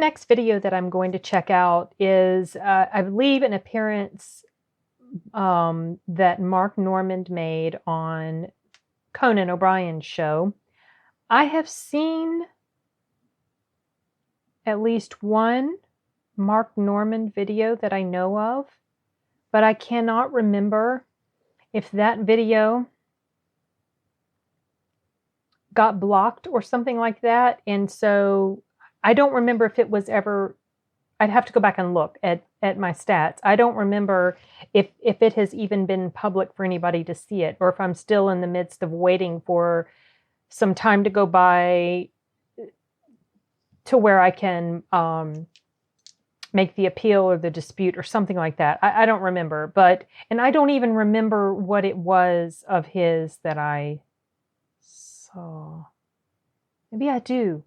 next video that I'm going to check out is, I believe, an appearance that Mark Normand made on Conan O'Brien's show. I have seen at least one Mark Normand video that I know of, but I cannot remember if that video got blocked or something like that. And so I don't remember if it was ever, I'd have to go back and look at my stats. I don't remember if it has even been public for anybody to see it, or if I'm still in the midst of waiting for some time to go by to where I can make the appeal or the dispute or something like that. I don't remember, and I don't even remember what it was of his that I saw. Maybe I do.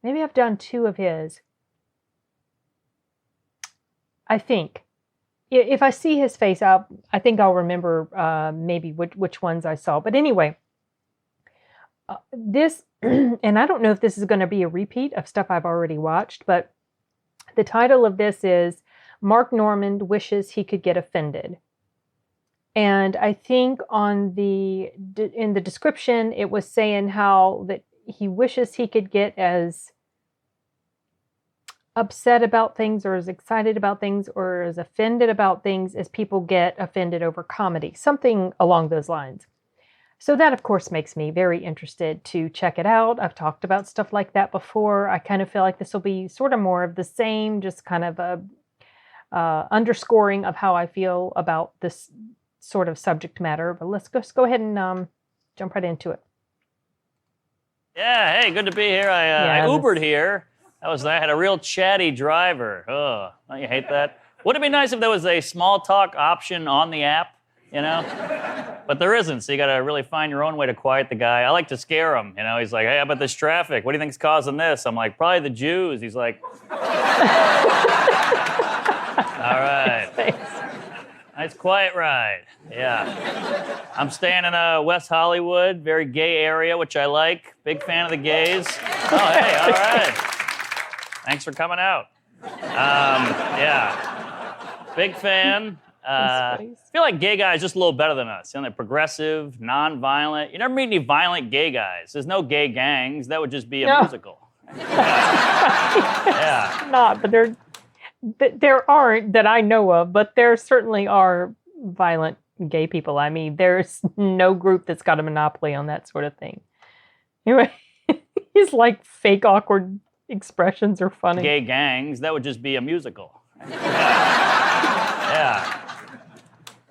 Maybe I've done two of his. I think. If I see his face, I think I'll remember maybe which ones I saw. But anyway, this, and I don't know if this is going to be a repeat of stuff I've already watched, but the title of this is Mark Normand Wishes He Could Get Offended. And I think in the description, it was saying how that he wishes he could get as upset about things or as excited about things or as offended about things as people get offended over comedy, something along those lines. So that, of course, makes me very interested to check it out. I've talked about stuff like that before. I kind of feel like this will be sort of more of the same, just kind of a underscoring of how I feel about this sort of subject matter. But let's go ahead and jump right into it. Yeah, hey, good to be here. I Ubered here. I had a real chatty driver. Oh, don't you hate that? Wouldn't it be nice if there was a small talk option on the app, you know? But there isn't, so you got to really find your own way to quiet the guy. I like to scare him, you know? He's like, hey, how about this traffic? What do you think's causing this? I'm like, probably the Jews. He's like, all right. Thanks. Nice quiet ride. Yeah. I'm staying in West Hollywood, very gay area, which I like. Big fan of the gays. Oh, hey, all right. Thanks for coming out. Yeah. Big fan. I feel like gay guys are just a little better than us. You know, they're progressive, non-violent. You never meet any violent gay guys. There's no gay gangs. That would just be a musical. Yeah. Not, but there aren't that I know of, but there certainly are violent gay people. I mean, there's no group that's got a monopoly on that sort of thing. Anyway, his like fake awkward expressions are funny. Gay gangs, that would just be a musical. Yeah.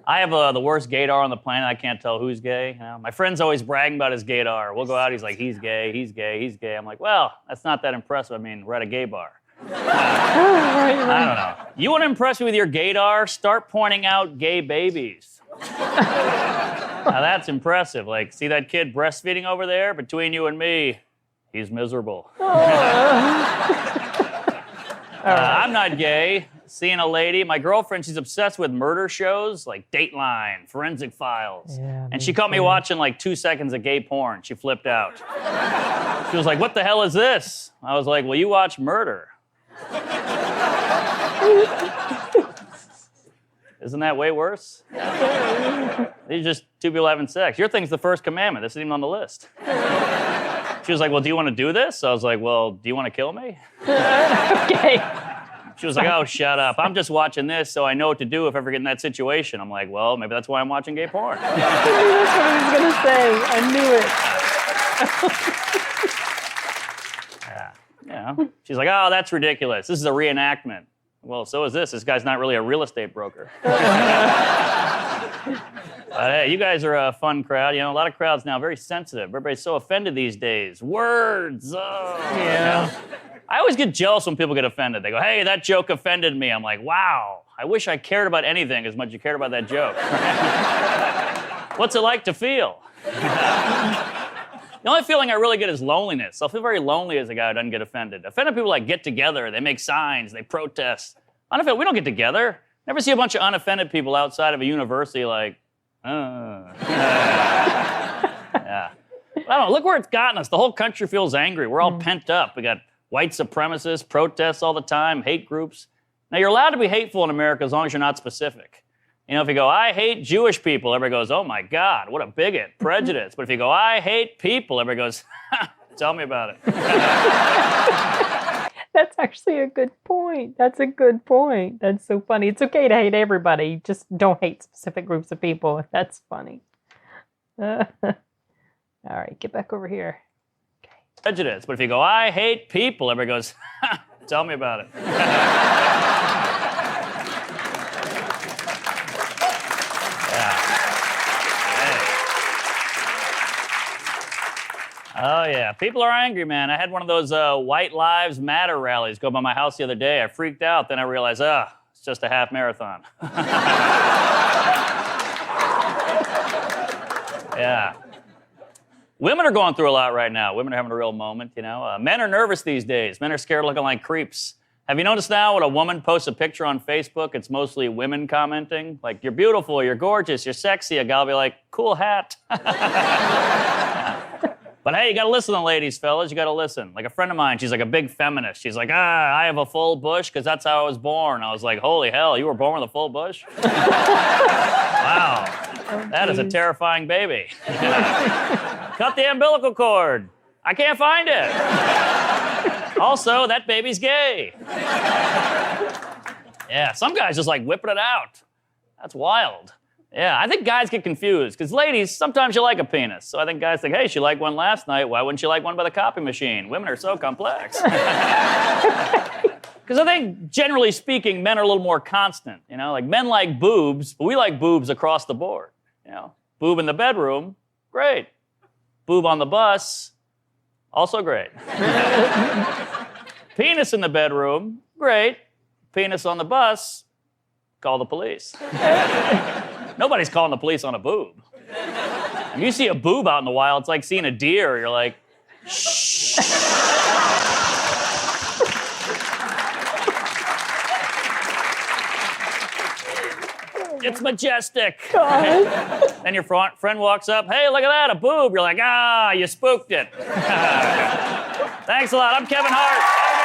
I have the worst gaydar on the planet. I can't tell who's gay. You know? My friend's always bragging about his gaydar. We'll go out, he's like, he's gay, he's gay, he's gay. I'm like, well, that's not that impressive. I mean, we're at a gay bar. I don't know. You want to impress me with your gaydar? Start pointing out gay babies. Now that's impressive. Like, see that kid breastfeeding over there? Between you and me, he's miserable. I'm not gay. Seeing a lady, my girlfriend, she's obsessed with murder shows like Dateline, Forensic Files. Yeah, and she caught me watching like 2 seconds of gay porn. She flipped out. She was like, what the hell is this? I was like, well, you watch murder. Isn't that way worse? These are just two people having sex. Your thing's the first commandment. This isn't even on the list. She was like, well, do you want to do this? I was like, well, do you want to kill me? Okay. She was like, oh, shut up. I'm just watching this so I know what to do if I ever get in that situation. I'm like, well, maybe that's why I'm watching gay porn. That's what I was going to say. I knew it. Yeah. She's like, oh, that's ridiculous. This is a reenactment. Well, so is this. This guy's not really a real estate broker. But hey, you guys are a fun crowd. You know, a lot of crowds now very sensitive. Everybody's so offended these days. Words. Oh. Yeah. You know? I always get jealous when people get offended. They go, hey, that joke offended me. I'm like, wow, I wish I cared about anything as much as you cared about that joke. What's it like to feel? The only feeling I really get is loneliness. I'll feel very lonely as a guy who doesn't get offended. Offended people like get together, they make signs, they protest. Unoffended, we don't get together. Never see a bunch of unoffended people outside of a university like, yeah. I don't know, look where it's gotten us. The whole country feels angry. We're all pent up. We got white supremacists, protests all the time, hate groups. Now, you're allowed to be hateful in America as long as you're not specific. You know, if you go, I hate Jewish people, everybody goes, oh my God, what a bigot, prejudice. But if you go, I hate people, everybody goes, tell me about it. That's actually a good point. That's a good point. That's so funny. It's okay to hate everybody. Just don't hate specific groups of people. That's funny. All right, get back over here. Okay. Prejudice. But if you go, I hate people, everybody goes, tell me about it. Oh, yeah. People are angry, man. I had one of those White Lives Matter rallies go by my house the other day. I freaked out. Then I realized, it's just a half marathon. Yeah. Women are going through a lot right now. Women are having a real moment, you know. Men are nervous these days. Men are scared of looking like creeps. Have you noticed now when a woman posts a picture on Facebook, it's mostly women commenting? Like, you're beautiful, you're gorgeous, you're sexy. A guy will be like, cool hat. But hey, you got to listen to ladies, fellas. You got to listen. Like a friend of mine, she's like a big feminist. She's like, I have a full bush because that's how I was born. I was like, holy hell, you were born with a full bush? Wow. That is a terrifying baby. Cut the umbilical cord. I can't find it. Also, that baby's gay. Yeah, some guys just like whipping it out. That's wild. Yeah, I think guys get confused because ladies, sometimes you like a penis. So I think guys think, hey, she liked one last night. Why wouldn't she like one by the copy machine? Women are so complex. Because I think, generally speaking, men are a little more constant. You know, like men like boobs, but we like boobs across the board. You know, boob in the bedroom, great. Boob on the bus, also great. Penis in the bedroom, great. Penis on the bus, call the police. Nobody's calling the police on a boob. If you see a boob out in the wild, it's like seeing a deer. You're like, shh. It's majestic. And your friend walks up, hey, look at that, a boob. You're like, you spooked it. Thanks a lot. I'm Kevin Hart. Have a good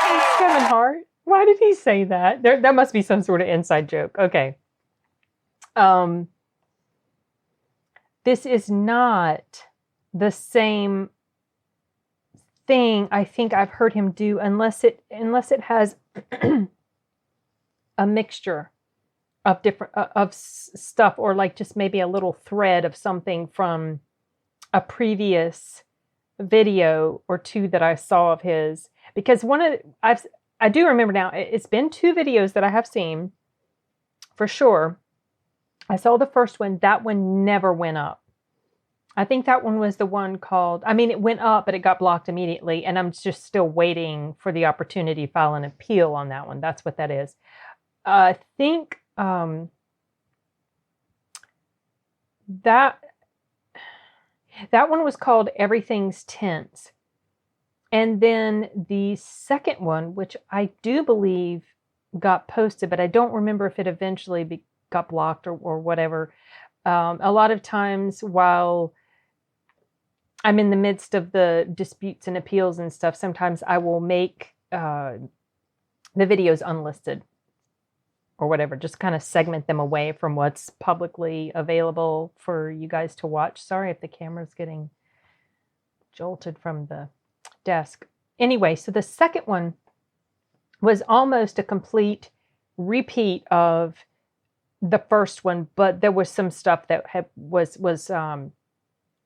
night. It's Kevin Hart? Why did he say that? That must be some sort of inside joke. Okay. This is not the same thing I think I've heard him do unless it has a mixture of different stuff, or like just maybe a little thread of something from a previous video or two that I saw of his. Because I do remember now, it's been 2 videos that I have seen for sure. I saw the first one. That one never went up. I think that one was the one called, it went up, but it got blocked immediately. And I'm just still waiting for the opportunity to file an appeal on that one. That's what that is. I think that one was called Everything's Tense. And then the second one, which I do believe got posted, but I don't remember if it eventually got blocked or whatever. A lot of times while I'm in the midst of the disputes and appeals and stuff, sometimes I will make the videos unlisted or whatever, just kind of segment them away from what's publicly available for you guys to watch. Sorry if the camera's getting jolted from the desk. Anyway, so the second one was almost a complete repeat of the first one, but there was some stuff that was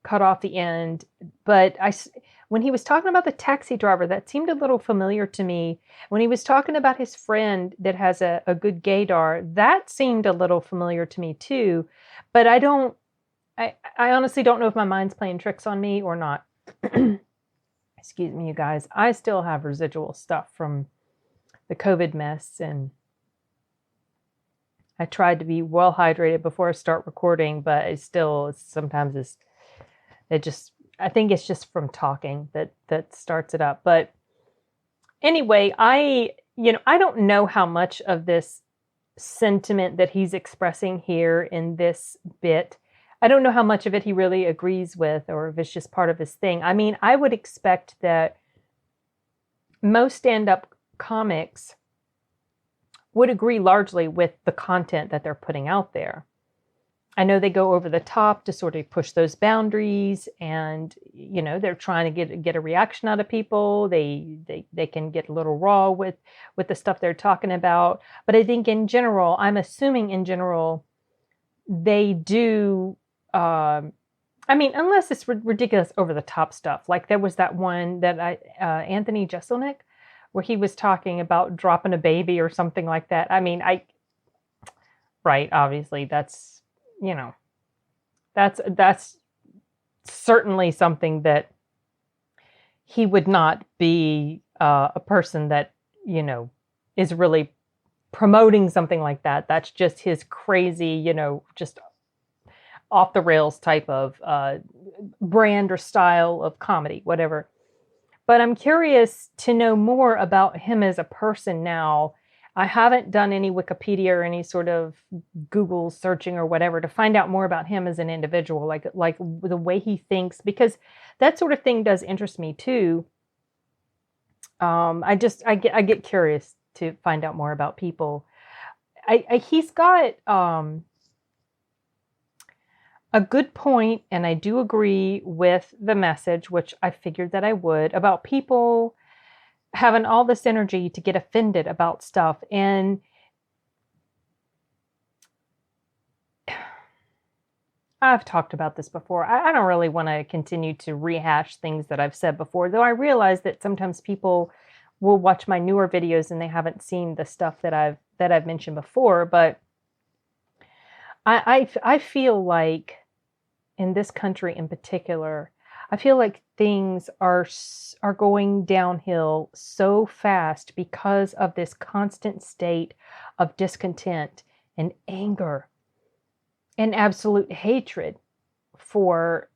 cut off the end. But when he was talking about the taxi driver, that seemed a little familiar to me. When he was talking about his friend that has a good gaydar, that seemed a little familiar to me too. But I honestly don't know if my mind's playing tricks on me or not. Excuse me, you guys. I still have residual stuff from the COVID mess, and I tried to be well hydrated before I start recording, but I think it's just from talking that starts it up. But anyway, I don't know how much of this sentiment that he's expressing here in this bit, I don't know how much of it he really agrees with, or if it's just part of his thing. I would expect that most stand-up comics would agree largely with the content that they're putting out there. I know they go over the top to sort of push those boundaries, and they're trying to get a reaction out of people. They can get a little raw with the stuff they're talking about. But I think in general, I'm assuming in general, they do. I mean, unless it's ridiculous over the top stuff. Like there was that one that Anthony Jeselnik, where he was talking about dropping a baby or something like that. I mean, right, obviously that's, that's certainly something that he would not be a person that, is really promoting something like that. That's just his crazy, just off the rails type of brand or style of comedy, whatever. But I'm curious to know more about him as a person now. I haven't done any Wikipedia or any sort of Google searching or whatever to find out more about him as an individual, like the way he thinks, because that sort of thing does interest me too. I get curious to find out more about people. He's got a good point, and I do agree with the message, which I figured that I would, about people having all this energy to get offended about stuff. And I've talked about this before. I don't really want to continue to rehash things that I've said before, though I realize that sometimes people will watch my newer videos and they haven't seen the stuff that I've mentioned before. But I feel like in this country in particular, I feel like things are going downhill so fast because of this constant state of discontent and anger and absolute hatred for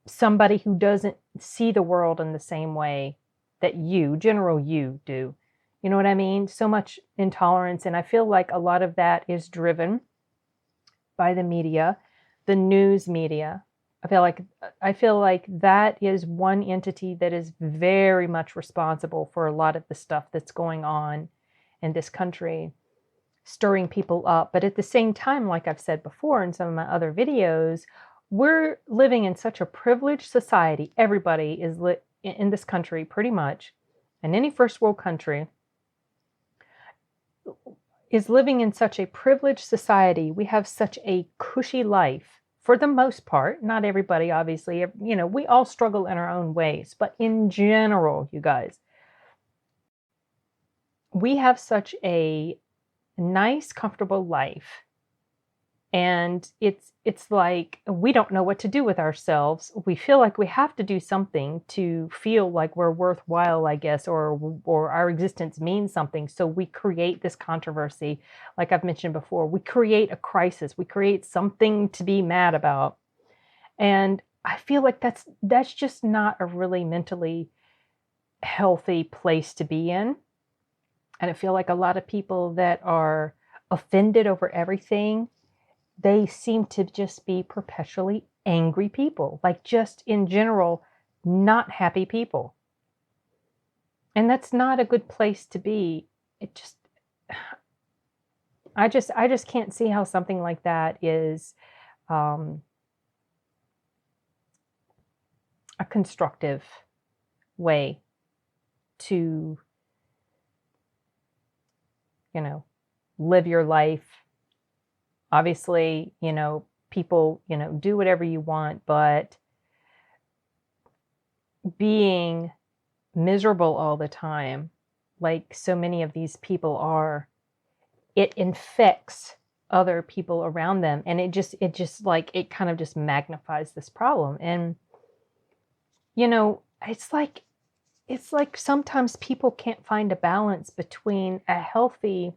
somebody who doesn't see the world in the same way that you do. You know what I mean? So much intolerance. And I feel like a lot of that is driven by the media, the news media. I feel like that is one entity that is very much responsible for a lot of the stuff that's going on in this country, stirring people up. But at the same time, like I've said before in some of my other videos, we're living in such a privileged society. Everybody is in this country pretty much, in any first world country, is living in such a privileged society. We have such a cushy life for the most part. Not everybody, obviously. We all struggle in our own ways. But in general, you guys, we have such a nice, comfortable life. And it's like we don't know what to do with ourselves. We feel like we have to do something to feel like we're worthwhile, I guess, or our existence means something. So we create this controversy, like I've mentioned before. We create a crisis. We create something to be mad about. And I feel like that's just not a really mentally healthy place to be in. And I feel like a lot of people that are offended over everything, they seem to just be perpetually angry people, like just in general, not happy people. And that's not a good place to be. I just can't see how something like that is a constructive way to, live your life. Obviously, people, do whatever you want, but being miserable all the time, like so many of these people are, it infects other people around them. And it kind of just magnifies this problem. And, it's like sometimes people can't find a balance between a healthy,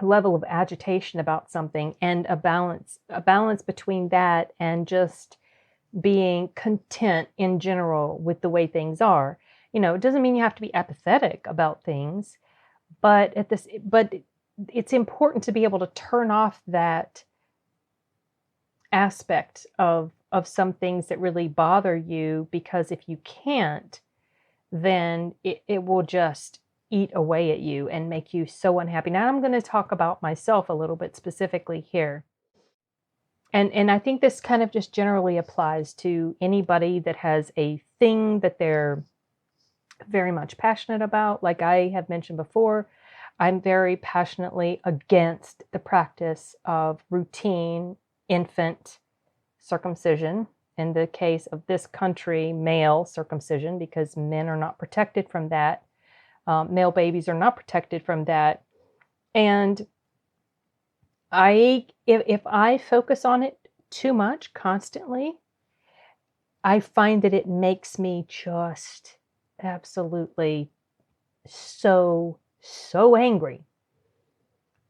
level of agitation about something and a balance between that and just being content in general with the way things are. It doesn't mean you have to be apathetic about things, but it's important to be able to turn off that aspect of of some things that really bother you, because if you can't, then it will just eat away at you and make you so unhappy. Now I'm going to talk about myself a little bit specifically here. And I think this kind of just generally applies to anybody that has a thing that they're very much passionate about. Like I have mentioned before, I'm very passionately against the practice of routine infant circumcision. In the case of this country, male circumcision, because men are not protected from that. Male babies are not protected from that. And if I focus on it too much constantly, I find that it makes me just absolutely so angry.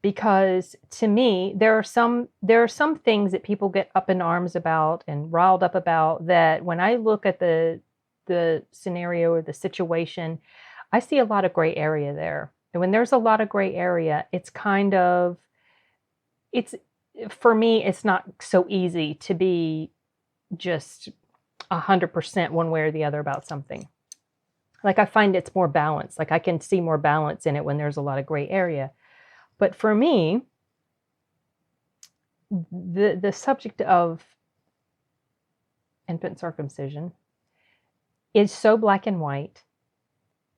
Because to me, there are some things that people get up in arms about and riled up about, that when I look at the scenario or the situation, I see a lot of gray area there. And when there's a lot of gray area, for me, it's not so easy to be just 100% one way or the other about something. Like I find it's more balanced. Like I can see more balance in it when there's a lot of gray area. But for me, the subject of infant circumcision is so black and white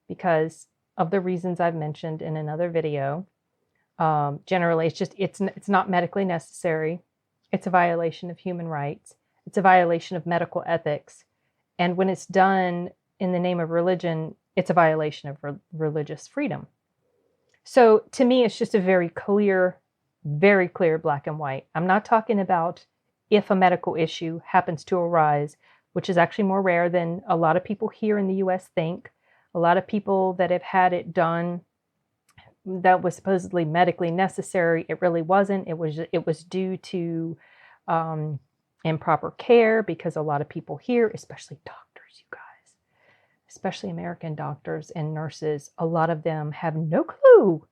because of the reasons I've mentioned in another video. Generally, it's not medically necessary. It's a violation of human rights. It's a violation of medical ethics. And when it's done in the name of religion, it's a violation of religious freedom. So to me, it's just a very clear black and white. I'm not talking about if a medical issue happens to arise, which is actually more rare than a lot of people here in the US think. A lot of people that have had it done that was supposedly medically necessary, it really wasn't. It was due to improper care, because a lot of people here, especially doctors, you guys, especially American doctors and nurses, a lot of them have no clue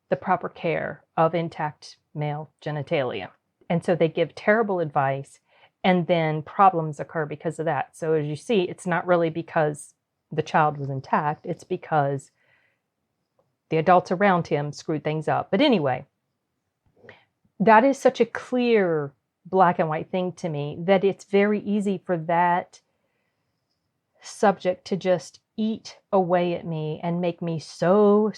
the proper care of intact male genitalia. And so they give terrible advice, and then problems occur because of that. So as you see, it's not really because the child was intact, it's because the adults around him screwed things up. But anyway, that is such a clear black and white thing to me that it's very easy for that subject to just eat away at me and make me so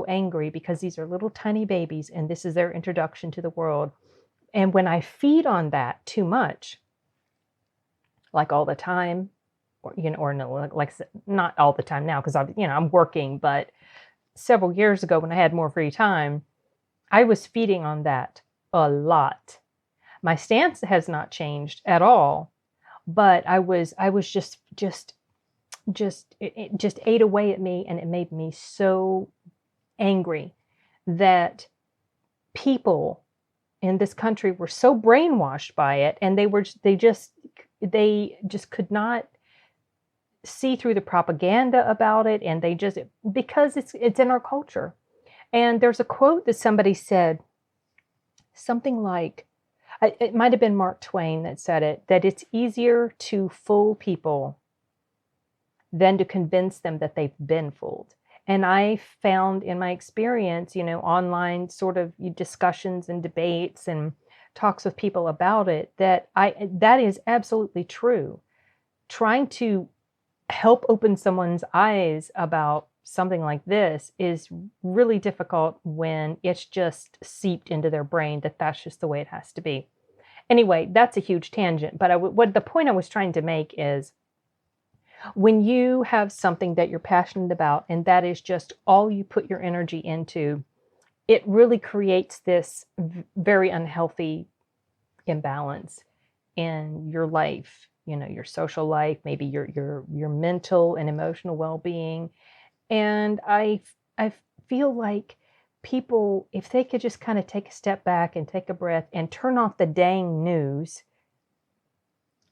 angry, because these are little tiny babies and this is their introduction to the world. And when I feed on that too much, like all the time, or no, like not all the time now, because I'm working, but several years ago when I had more free time, I was feeding on that a lot. My stance has not changed at all, but it just ate away at me, and it made me so angry that people in this country were so brainwashed by it, and they just could not see through the propaganda about it, and because it's in our culture. And there's a quote that somebody said, something like, it might have been Mark Twain that said it, that it's easier to fool people than to convince them that they've been fooled. And I found in my experience, online sort of discussions and debates and talks with people about it, that is absolutely true. Trying to help open someone's eyes about something like this is really difficult when it's just seeped into their brain that that's just the way it has to be. Anyway, that's a huge tangent, but what the point I was trying to make is, when you have something that you're passionate about, and that is just all you put your energy into, it really creates this very unhealthy imbalance in your life, your social life, maybe your mental and emotional well-being. And I feel like people, if they could just kind of take a step back and take a breath and turn off the dang news,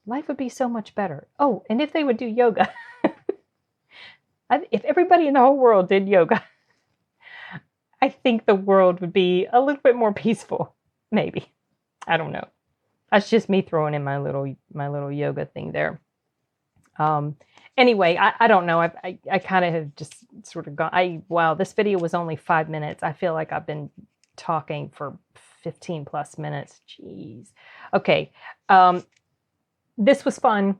life would be so much better. Oh, and if they would do yoga, if everybody in the whole world did yoga, I think the world would be a little bit more peaceful. Maybe. I don't know. That's just me throwing in my little yoga thing there. Anyway, I don't know. I kind of have just sort of gone. Wow, this video was only 5 minutes. I feel like I've been talking for 15 plus minutes. Jeez. Okay. This was fun.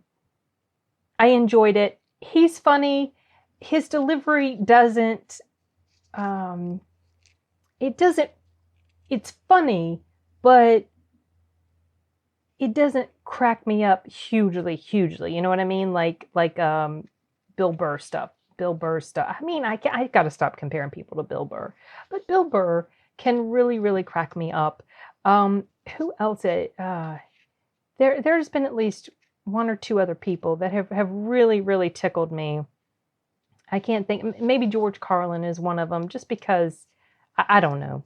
I enjoyed it. He's funny. His delivery doesn't, it doesn't, it's funny, but it doesn't crack me up hugely. You know what I mean? Like Bill Burr stuff. Bill Burr stuff. I mean, I got to stop comparing people to Bill Burr, but Bill Burr can really crack me up. Who else? There's been at least one or two other people that have really tickled me. I can't think. Maybe George Carlin is one of them, just because I don't know,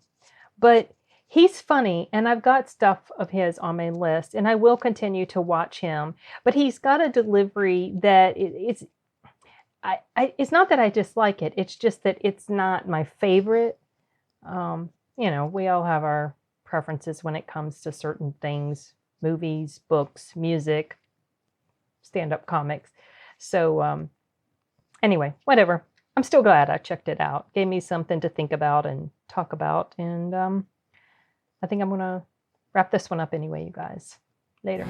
but he's funny, and I've got stuff of his on my list, and I will continue to watch him. But he's got a delivery that it's not that I dislike it. It's just that it's not my favorite. You know, we all have our preferences when it comes to certain things: movies, books, music, stand-up comics. So anyway, whatever. I'm still glad I checked it out. Gave me something to think about and talk about. And I think I'm going to wrap this one up anyway, you guys. Later.